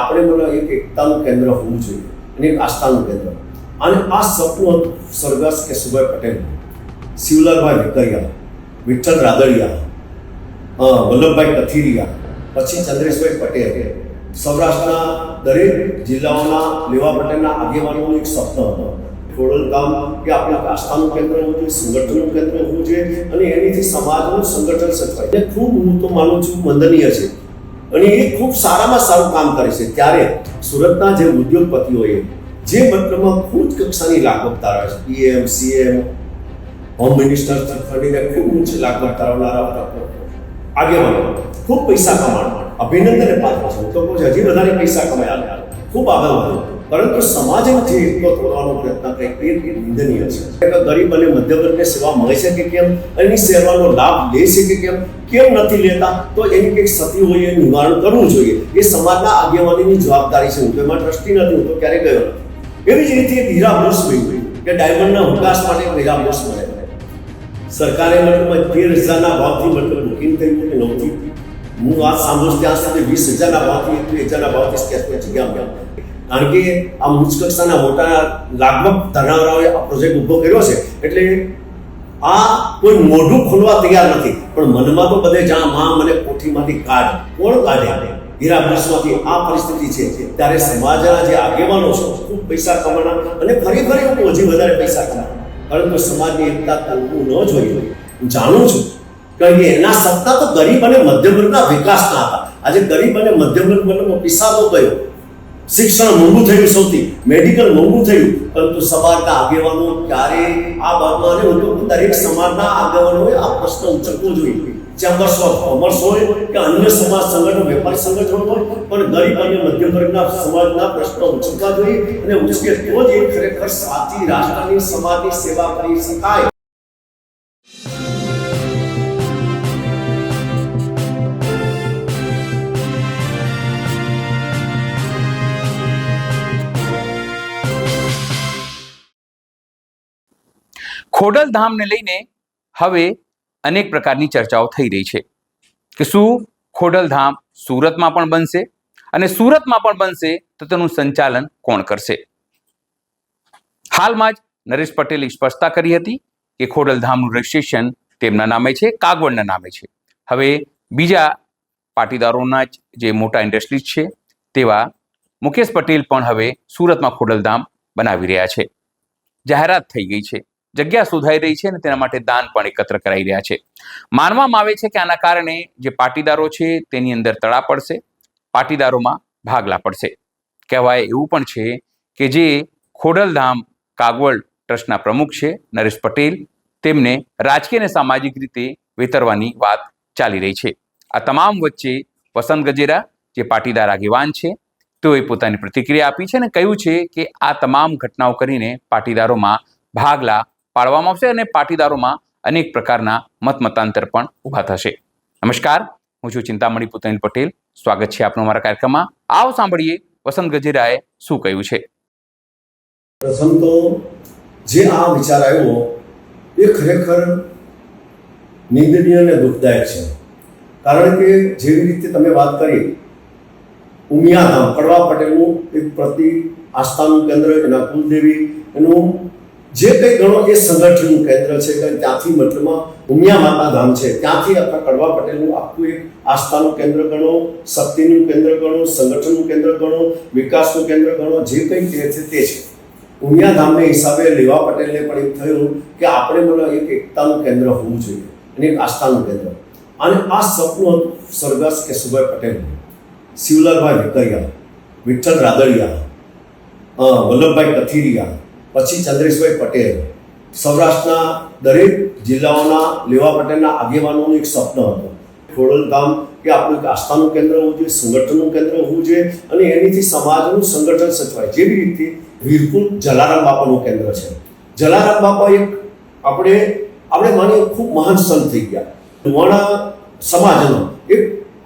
આપણે મને એક એકતાનું કેન્દ્ર હોવું જોઈએ અને એક આસ્થાનું કેન્દ્ર. અને આ સપનું હતું સ્વર્ગસ્થ કેશુભાઈ પટેલ, શિવલાલભાઈ વેકરિયા, વિઠ્ઠલ રાદડિયા, વલ્લભભાઈ કથિરિયા, પછી ચંદ્રેશભાઈ પટેલ. સૌરાષ્ટ્રના દરેક જિલ્લાઓના લેવા પટેલના આગેવાનોનું એક સપનું હતું ખોડલધામ કે આપણે આસ્થાનું કેન્દ્ર હોવું જોઈએ, સંગઠનનું કેન્દ્ર હોવું જોઈએ અને એનીથી સમાજનું સંગઠન સચવાય. એ ખૂબ હું તો માનું છું વંદનીય છે અને એ ખૂબ સારામાં સારું કામ કરે છે. ત્યારે સુરતના જે ઉદ્યોગપતિઓએ જે મતલબમાં ખૂબ કક્ષાની લાગવગ ધરાવે છે, પીએમ, સીએમ, હોમ મિનિસ્ટરથી માંડીને ખૂબ ઊંચી લાગવગ ધરાવનારા આગેવાનો ખૂબ પૈસા કમાવા અભિનંદનને પાત્ર છે. હું તો કહું હજી વધારે પૈસા કમાયા, ખૂબ આગળ વધ્યો, પરંતુ સમાજમાં જે એકલો તોડવાનો પ્રયત્ન કરે એ નિંદનીય છે. ગરીબ અને મધ્યવર્ગને સેવા મળે છે કે કેમ, એની સેવાનો લાભ લે છે કે કેમ નથી લેતા, તો એની કંઈક સતી હોય એ નિવારણ કરવું જોઈએ. એ સમાજના આગેવાનીની જવાબદારી છે. હું તો એમાં ટ્રસ્ટી નથી, હું તો ક્યારેય ગયો નથી. એવી જ રીતે એક હીરા બોસ મળ્યું કે ડાયમંડના વિકાસ માટે હીરા બોસ મળે. સરકારે મતલબ 13,000ના ભાવથી મતલબ બુકિંગ થયું કે નહોતી. હું વાત સાંભળું ત્યાં સુધી 20,000ના ભાવથી 21,000ના ભાવથી સ્ટેશનની જગ્યા મળ્યા. કારણ કે આ ઉચ્ચ કક્ષાના મોટા લાગવગ ધરાવનારાઓએ આ પ્રોજેક્ટ ઊભો કર્યો છે. એટલે આ કોઈ મોઢું ખોલવા તૈયાર નથી, પણ મનમાં તો બધે જ્યાં માં મને કોઠીમાંથી કાઢ, કોણ કાઢે? હીરા બોસમાંથી આ પરિસ્થિતિ છે. ત્યારે સમાજના જે આગેવાનો છે ખૂબ પૈસા કમાના અને ફરી હજી વધારે પૈસા કમાના, પરંતુ સમાજની એકતા તોડવું ન જોઈએ. હું જાણું છું કે એના સત્તા તો ગરીબ અને મધ્યમ વર્ગના વિકાસના હતા. આજે ગરીબ અને મધ્યમ વર્ગ પિસાતો ગયો, શિક્ષણ મોંઘું થયું, સૌથી મેડિકલ મોંઘું થયું, પરંતુ સમાજના આગેવાનો ક્યારે આ બાબતમાં દરેક સમાજના આગેવાનોએ આ પ્રશ્ન ઉચકવો જોઈએ. ચેમ્બર્સ ઓફ કોમર્સ હોય કે અન્ય સમાજ સંગઠન, વેપારી સંગઠન હોય, પણ ગરીબ અને મધ્યમ વર્ગના સમાજના પ્રશ્નો ઉચકવા જોઈએ અને ઉચકે તો જ એ ખરેખર સાચી રાષ્ટ્રની સમાજની સેવા કરી શકાય. ખોડલધામને લઈને હવે અનેક પ્રકારની ચર્ચાઓ થઈ રહી છે કે શું ખોડલધામ સુરતમાં પણ બનશે, અને સુરતમાં પણ બનશે તો તેનું સંચાલન કોણ કરશે? હાલમાં જ નરેશ પટેલે સ્પષ્ટતા કરી હતી કે ખોડલધામનું રજિસ્ટ્રેશન તેમના નામે છે, કાગવડના નામે છે. હવે બીજા પાટીદારોના જ જે મોટા ઇન્ડસ્ટ્રીઝ છે તેવા મુકેશ પટેલ પણ હવે સુરતમાં ખોડલધામ બનાવી રહ્યા છે. જાહેરાત થઈ ગઈ છે, જગ્યા શોધાઈ રહી છે અને તેના માટે દાન પણ એકત્ર કરાઈ રહ્યા છે. માનવામાં આવે છે કે આના કારણે જે પાટીદારો છે તેની અંદર તડા પડશે, પાટીદારોમાં ભાગલા પડશે. કહેવાય એવું પણ છે કે જે ખોડલધામ કાગવડ ટ્રસ્ટના પ્રમુખ છે નરેશ પટેલ, તેમને રાજકીય અને સામાજિક રીતે વેતરવાની વાત ચાલી રહી છે. આ તમામ વચ્ચે વસંત ગજેરા જે પાટીદાર આગેવાન છે તેઓએ પોતાની પ્રતિક્રિયા આપી છે અને કહ્યું છે કે આ તમામ ઘટનાઓ કરીને પાટીદારોમાં ભાગલા પાડવામાં આવશે અને પાટીદારોમાં અનેક પ્રકારના મતમતાંતર પણ ઊભા થશે. નમસ્કાર, હું છું ચિંતામણી પુતનિલ પટેલ. સ્વાગત છે આપનું અમારા કાર્યક્રમમાં. આવો સાંભળીએ વસંત ગજેરાએ શું કહ્યું છે. પ્રથમ તો જે આ વિચાર આવ્યો એ ખરેખર નિંદનીય અને દુઃખદાયક છે. કારણ કે જેવી રીતે તમે વાત કરી, ઉમિયાધામ કડવા પટેલનું એક પ્રતિ આસ્થાનું કેન્દ્ર, એના કુલદેવી, એનું જે કંઈ ગણો એ સંગઠનનું કેન્દ્ર છે કે ત્યાંથી મતલબમાં ઉમિયા માતા ધામ છે, ત્યાંથી આખા કડવા પટેલનું આખું એક આસ્થાનું કેન્દ્ર ગણો, શક્તિનું કેન્દ્ર ગણો, સંગઠનનું કેન્દ્ર ગણો, વિકાસનું કેન્દ્ર ગણો, જે કંઈ તે છે તે છે. ઉમિયા ધામને હિસાબે લેવા પટેલને પણ એમ થયું કે આપણે મને એક એકતાનું કેન્દ્ર હોવું જોઈએ અને એક આસ્થાનું કેન્દ્ર. અને આ સપનું હતું સ્વર્ગસ્થ કેશુભાઈ પટેલ, શિવલાલભાઈ વેકરિયા, વિઠ્ઠલ રાદડિયા, વલ્લભભાઈ કથિરિયા, પછી ચંદ્રેશભાઈ પટેલ. સૌરાષ્ટ્રના દરેક જિલ્લાઓના લેવા પટેલના આગેવાનોનું એક સપનું હતું ખોડલધામ કે આપણું એક આસ્થાનું કેન્દ્ર હોવું જોઈએ, સંગઠનનું કેન્દ્ર હોવું જોઈએ અને એનીથી સમાજનું સંગઠન સચવાય. જેવી રીતે વીરપુર જલારામ બાપાનું કેન્દ્ર છે. જલારામ બાપા એક આપણે માનીએ ખૂબ મહાન સંત થઈ ગયા. લુહાણા સમાજનું એક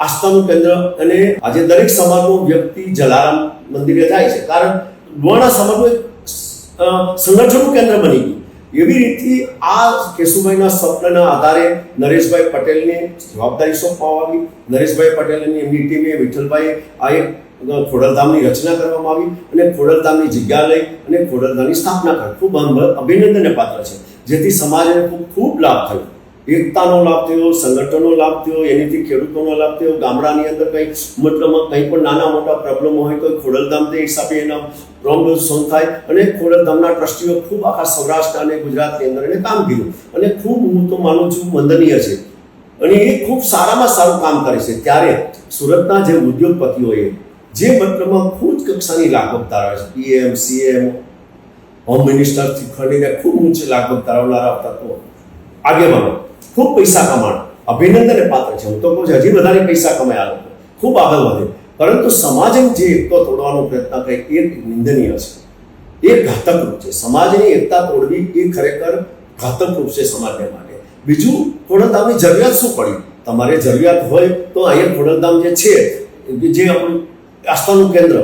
આસ્થાનું કેન્દ્ર અને આજે દરેક સમાજનો વ્યક્તિ જલારામ મંદિરે જાય છે, કારણ લુહાણા સમાજનું એક સંગઠનનું કેન્દ્ર બની ગયું. એવી રીતે આ કેશુભાઈના સપનાના આધારે નરેશભાઈ પટેલને જવાબદારી સોંપવામાં આવી. નરેશભાઈ પટેલ અને એમની ટીમે વિઠ્ઠલભાઈ આ એક ખોડલધામની રચના કરવામાં આવી અને ખોડલધામની જગ્યા લઈ અને ખોડલધામની સ્થાપના કરી. ખૂબ અભિનંદનને પાત્ર છે, જેથી સમાજને ખૂબ લાભ થયો. એકતાનો લાભ થયો, સંગઠનનો લાભ થયો, એનાથી ખેડૂતોનો લાભ થયો. ગામડાની અંદર કંઈ મતલબમાં કંઈ પણ નાના મોટા પ્રોબ્લેમ હોય તો ખોડલધામ તે હિસાબે એના પ્રોબ્લેમ સોલ્વ થાય. અને ખોડલધામના ટ્રસ્ટીઓ ખૂબ આખા સૌરાષ્ટ્ર અને ગુજરાતની અંદર એને કામ કર્યું અને ખૂબ હું તો માનું છું વંદનીય છે અને એ ખૂબ સારામાં સારું કામ કરે છે. ત્યારે સુરતના જે ઉદ્યોગપતિઓએ જે મતલબમાં ખૂબ કક્ષાની લાગવગ ધરાવે છે, PM, CM, હોમ મિનિસ્ટરથી ખરીને ખૂબ ઊંચી લાગવગ ધરાવનારા તત્વો આગેવાનો ખૂબ પૈસા કમાણ અભિનંદનને પાત્ર છે. હું તો કહું છું હજી વધારે પૈસા કમાયા લોકો ખૂબ આગળ વધે, પરંતુ સમાજને જે એકતા તોડવાનો પ્રયત્ન કરે એ નિંદનીય છે, એ ઘાતક રૂપ છે. સમાજની એકતા તોડવી એ ખરેખર ઘાતક રૂપ છે સમાજને માટે. બીજું, ખોડલધામની જરૂરિયાત શું પડી? તમારે જરૂરિયાત હોય તો અહીંયા ખોડલધામ જે છે, જે આપણું આસ્થાનું કેન્દ્ર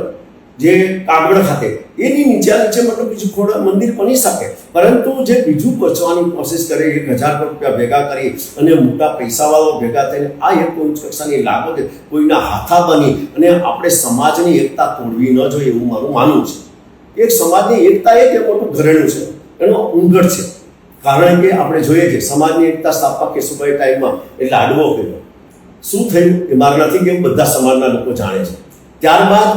જે કાગવડ ખાતે, એની નીચે મતલબ બીજું ખોડલ મંદિર બની શકે, પરંતુ જે બીજું પહોંચવાની કોશિશ કરે 1000 રૂપિયા ભેગા કરી અને મોટા પૈસાવાળો ભેગા થઈને આ એક ઉચ્ચ કક્ષાની લાગો છે, કોઈના હાથા બની અને આપણે સમાજની એકતા તોડવી ન જોઈએ એવું મારું માનવું છે. એક સમાજની એકતા એક મોટું ઘરેણું છે, એનો ઉંગડ છે. કારણ કે આપણે જોઈએ છે સમાજની એકતા સ્થાપક કેશુભાઈ ટાઈમમાં એટલે આડવો કર્યો. શું થયું એ મારે નથી કેવું, બધા સમાજના લોકો જાણે છે. ત્યારબાદ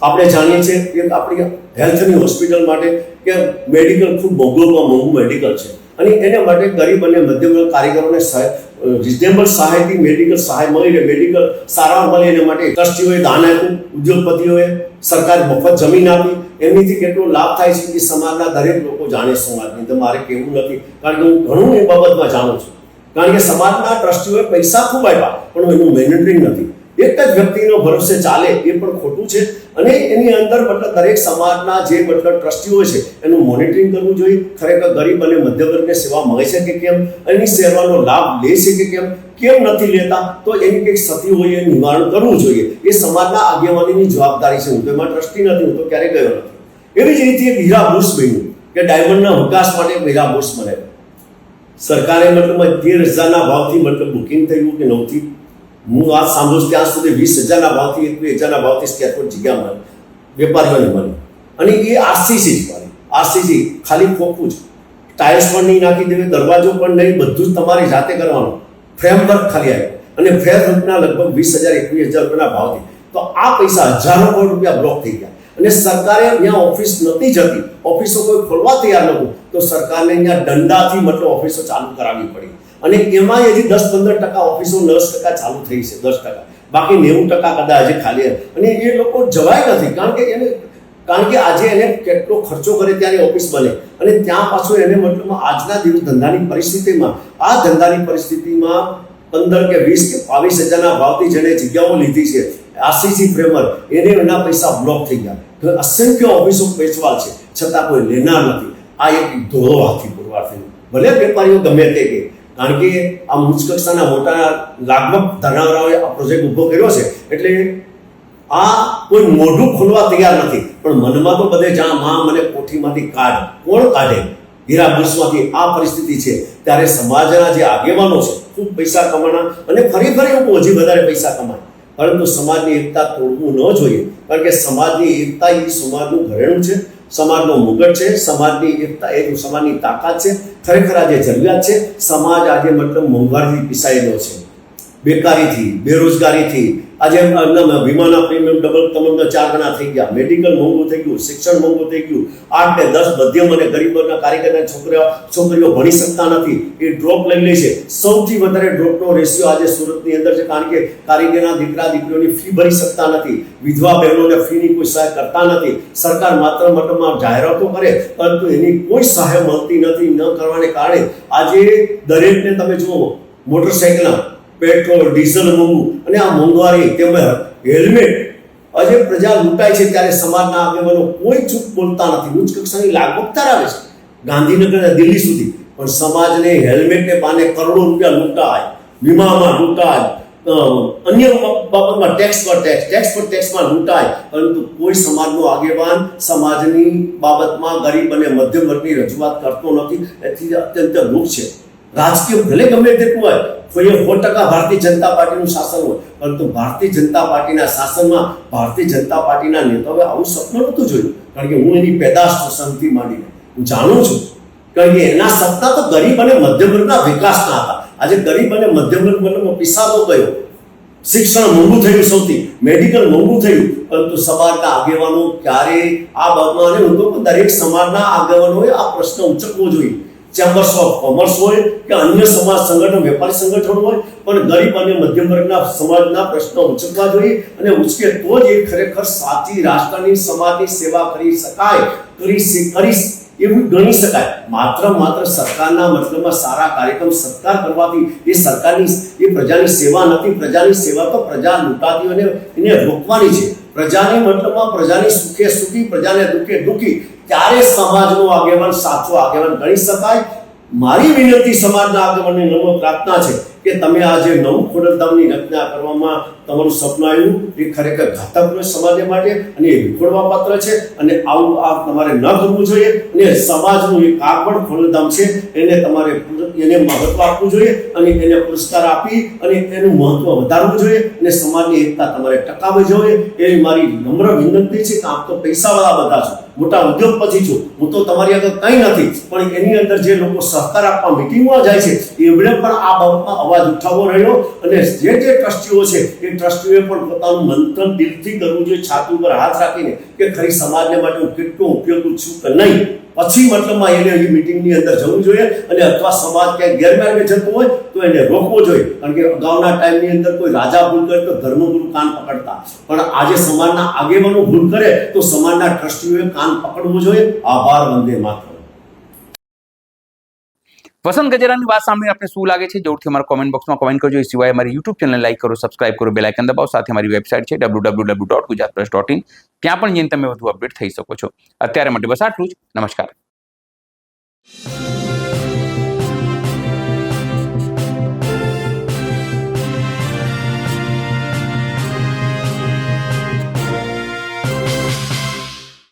આપણે જાણીએ છીએ કે આપણી હેલ્થની હોસ્પિટલ માટે કે મેડિકલ ખૂબ મોંઘું મેડિકલ છે અને એને માટે ગરીબ અને મધ્યમ વર્ગ કારીગરોને રિઝનેબલ સહાયથી મેડિકલ સહાય મળી રહે, મેડિકલ સારવાર મળે એના માટે ટ્રસ્ટીઓએ દાન આપ્યું, ઉદ્યોગપતિઓએ સરકારે મફત જમીન આપી. એમનીથી કેટલો લાભ થાય છે એ સમાજના દરેક લોકો જાણે. સમાજની તો મારે કહેવું નથી, કારણ કે હું ઘણું એ બાબતમાં જાણું છું. કારણ કે સમાજના ટ્રસ્ટીઓએ પૈસા ખૂબ આપ્યા પણ એનું મેનેજમેન્ટ નથી. એક જ વ્યક્તિનો ભરોસે ચાલે એ પણ ખોટું છે અને એની અંદર મતલબ દરેક સમાજના જે મતલબ ટ્રસ્ટીઓ છે એનું મોનિટરિંગ કરવું જોઈએ. ખરેખર ગરીબ અને મધ્યમ વર્ગને સેવા મળે છે કે કેમ, એની સેવાનો લાભ લે છે કે કેમ નથી લેતા, તો એની કંઈક ક્ષતિ હોય એ નિવારણ કરવું જોઈએ. એ સમાજના આગેવાનીની જવાબદારી છે. હું તો એમાં ટ્રસ્ટી નથી, હું તો ક્યારેય ગયો નથી. એવી જ રીતે એક હીરા બુશ બન્યું કે ડાયમંડના વિકાસ માટે હીરા બુશ બને. સરકારે મતલબ 13,000ના ભાવથી મતલબ બુકિંગ થયું કે નહોતી. હું વાત સાંભળું ત્યાં સુધી 20,000ના ભાવથી 21,000ના ભાવથી સ્ક્વેર ફૂટ જગ્યા મળી, વેપારીઓને મળી અને એ RCC જ મળી. RCC ખાલી ખોખું જ, ટાઇલ્સ પણ નહીં નાખી દેવી, દરવાજો પણ નહીં, બધું જ તમારી જાતે કરવાનું. ફ્રેમવર્ક ખાલી આવ્યું અને ફ્રેમવર્કના લગભગ 20,000 21,000 રૂપિયાના ભાવથી. તો આ પૈસા હજારો કરોડ રૂપિયા બ્લોક થઈ ગયા અને સરકારે ત્યાં ઓફિસ નહોતી જતી, ઓફિસો કોઈ ખોલવા તૈયાર નહોતું, તો સરકારને ત્યાં દંડાથી મતલબ ઓફિસો ચાલુ કરાવવી પડી અને એમાં હજી 10-15% ઓફિસો 10% ચાલુ થઈ છે, 10%, બાકી 90% કદાચ હજી ખાલી. અને એ લોકો જવાય નથી, કારણ કે આજે એને કેટલો ખર્ચો કરે ત્યારે ઓફિસ બને અને ત્યાં પાછું એને મતલબ આજના દિવસ ધંધાની પરિસ્થિતિમાં 15 કે 20 કે 22,000ના ભાવથી જેને જગ્યાઓ લીધી છે RCC ફ્રેમવર્ક, એના પૈસા બ્લોક થઈ ગયા. અસંખ્ય ઓફિસો વેચવાલ છે છતાં કોઈ લેનાર નથી. આ એક ધોળો હાથી પુરવાર થયું. ભલે વેપારીઓ ગમે તે કે, કારણ કે આ ઉચ્ચ કક્ષાના મોટા લાગવગ ધરાવનારાઓએ આ પ્રોજેક્ટ ઊભો કર્યો છે એટલે આ કોઈ મોઢું ખોલવા તૈયાર નથી. પણ મનમાં તો બધે જ્યાં મને કોઠીમાંથી કાઢ, કોણ કાઢે? હીરા બુશમાંથી આ પરિસ્થિતિ છે ત્યારે સમાજના જે આગેવાનો છે ખૂબ પૈસા કમાણા અને ફરી હજી વધારે પૈસા કમાય, પરંતુ સમાજની એકતા તોડવું ન જોઈએ. કારણ કે સમાજની એકતા એ સમાજનું ઘરેણું છે, સમાજનો મુગટ છે. સમાજની એકતા એ સમાજની તાકાત છે. ખરેખર આજે જરૂરિયાત છે. સમાજ આજે મતલબ મોંઘવારીથી પીસાયેલો છે, બેકારીથી, બેરોજગારીથી. આજે વીમાના પ્રીમિયમ ડબલ 4 ગણા થઈ ગયા, મેડિકલ મોંઘું થઈ ગયું, શિક્ષણ મોંઘું થઈ ગયું. 8 ને 10 મધ્યમ અને ગરીબોના કારીગરના છોકરીઓ ભણી શકતા નથી, એ ડ્રોપ લઈ લે છે. સૌથી વધારે ડ્રોપનો રેશિયો આજે સુરતની અંદર છે, કારણ કે કારીગરના દીકરીઓની ફી ભરી શકતા નથી, વિધવા બહેનોને ફીની કોઈ સહાય કરતા નથી. સરકાર માત્ર મતલબમાં જાહેરાતો કરે પરંતુ એની કોઈ સહાય મળતી નથી. ન કરવાને કારણે આજે દરેકને તમે જુઓ, મોટરસાઇકલના પેટ્રોલ ડીઝલ મોંઘું અને આ મોંઘવારી તેમજ હેલ્મેટ, આજે પ્રજા લૂંટાય છે ત્યારે સમાજના આગેવાનો કોઈ ચૂપ બોલતા નથી. ઉચ્ચ કક્ષાની લાગવગ ધરાવે છે ગાંધીનગર દિલ્હી સુધી, પણ સમાજને હેલ્મેટને બાને કરોડો રૂપિયા લૂંટાય, વીમામાં લૂંટાય, અન્ય બાબતમાં ટેક્સ પર ટેક્સમાં લૂંટાય, પરંતુ કોઈ સમાજનો આગેવાન સમાજની બાબતમાં ગરીબ અને મધ્યમ વર્ગની રજૂઆત કરતો નથી. એથી અત્યંત દુઃખ છે. રાજકીય ભલે ગમે તેટલું હોય, કોઈ 100% ભારતીય જનતા પાર્ટીનું શાસન હોય, પરંતુ ભારતીય જનતા પાર્ટીના શાસનમાં ભારતીય જનતા પાર્ટીના નેતાઓએ આવું સપનું નહોતું જોયું. કારણ કે હું એની પેદાશ સંથી માંડીને હું જાણું છું. કારણ કે એના સપના તો ગરીબ અને મધ્યમ વર્ગના વિકાસના હતા. આજે ગરીબ અને મધ્યમ વર્ગમાં પીસાતો ગયો. શિક્ષણ મોંઘું થયું, સૌથી મેડિકલ મોંઘું થયું, પરંતુ સમાજના આગેવાનો ક્યારેય આ બાબતમાં, અને હું તો દરેક સમાજના આગેવાનોએ આ પ્રશ્ન ઉચકવો જોઈએ. ચેમ્બર્સ ઓફ કોમર્સ હોય કે અન્ય સમાજ સંગઠન, વેપારી સંગઠન હોય, પણ ગરીબ અને મધ્યમ વર્ગના સમાજના પ્રશ્નો ઉચકવા જોઈએ. અને ઉચકે તો જ એ ખરેખર સાચી રાષ્ટ્રની, સમાજની સેવા કરી શકાય, કરી એવું ગણી શકાય. માત્ર સરકારના મતલબમાં સારા કાર્યક્રમ સત્કાર કરવાથી એ સરકારની, એ પ્રજાની સેવા નથી. પ્રજાની સેવા તો પ્રજા લૂંટાતી અને એને રોકવાની છે. પ્રજાની મતલબમાં પ્રજાની સુખે સુખી, પ્રજાને દુઃખે દુઃખી, ત્યારે સમાજનો આગેવાન સાચો આગેવાન ગણી શકાય. મારી વિનંતી સમાજના આગેવાનને નમ્ર પ્રાર્થના છે કે તમે આ જે નવું ખોડલધામની રચના કરવામાં તમારું સપનું આવ્યું, એ ખરેખર ઘાતક સમાજ માટે અને એ વિખોડવા પાત્ર છે. અને આવું આ તમારે ન કરવું જોઈએ. અને સમાજનું એક કાગવડ ખોડલધામ છે, એને તમારે એને મહત્વ આપવું જોઈએ અને એને પુરસ્કાર આપી અને એનું મહત્વ વધારવું જોઈએ અને સમાજની એકતા તમારે ટકાવવી જોઈએ. એ મારી નમ્ર વિનંતી છે. કે આપ તો પૈસાવાળા બધા છો, મોટા ઉદ્યોગપતિ છો, હું તો તમારી આગળ કંઈ નથી, પણ એની અંદર જે લોકો સહકાર આપવા મિટિંગમાં જાય છે એમણે પણ આ બાબતમાં અવાજ ઉઠાવવો રહ્યો. અને જે ટ્રસ્ટીઓ છે એ ટ્રસ્ટીઓએ પણ પોતાનું મંથન દિલથી કરવું જોઈએ, છાતી ઉપર હાથ રાખીને, કે ખરી સમાજને માટે હું કેટલો ઉપયોગી છું કે નહીં. પછી મતલબમાં એને એ મિટિંગની અંદર જવું જોઈએ. અને અથવા સમાજ ક્યાંય ગેરમાર્ગે જતો હોય તો એને રોકવો જોઈએ. કારણ કે અગાઉના ટાઈમની અંદર કોઈ રાજા ભૂલ કરે તો ધર્મગુરુ કાન પકડતા, પણ આજે સમાજના આગેવાનો ભૂલ કરે તો સમાજના ટ્રસ્ટીઓએ કાન પકડવું જોઈએ. આભાર. વંદે માતરમ. વસંત ગજેરાની વાત સાંભળીને આપને શું લાગે છે? જરૂરથી અમારા કોમેન્ટ બોક્સમાં કોમેન્ટ કરજો. એ સિવાય અમારી યુટ્યુબ ચેનલ લાઈક કરો, સબસ્ક્રાઇબ કરો, બેલ આઇકન દબાવો. સાથે અમારી વેબસાઇટ છે www.gujaratpress.in. ત્યાં પણ જઈને તમે વધુ અપડેટ થઈ શકો છો. અત્યારે માટે બસ આટલું જ. નમસ્કાર.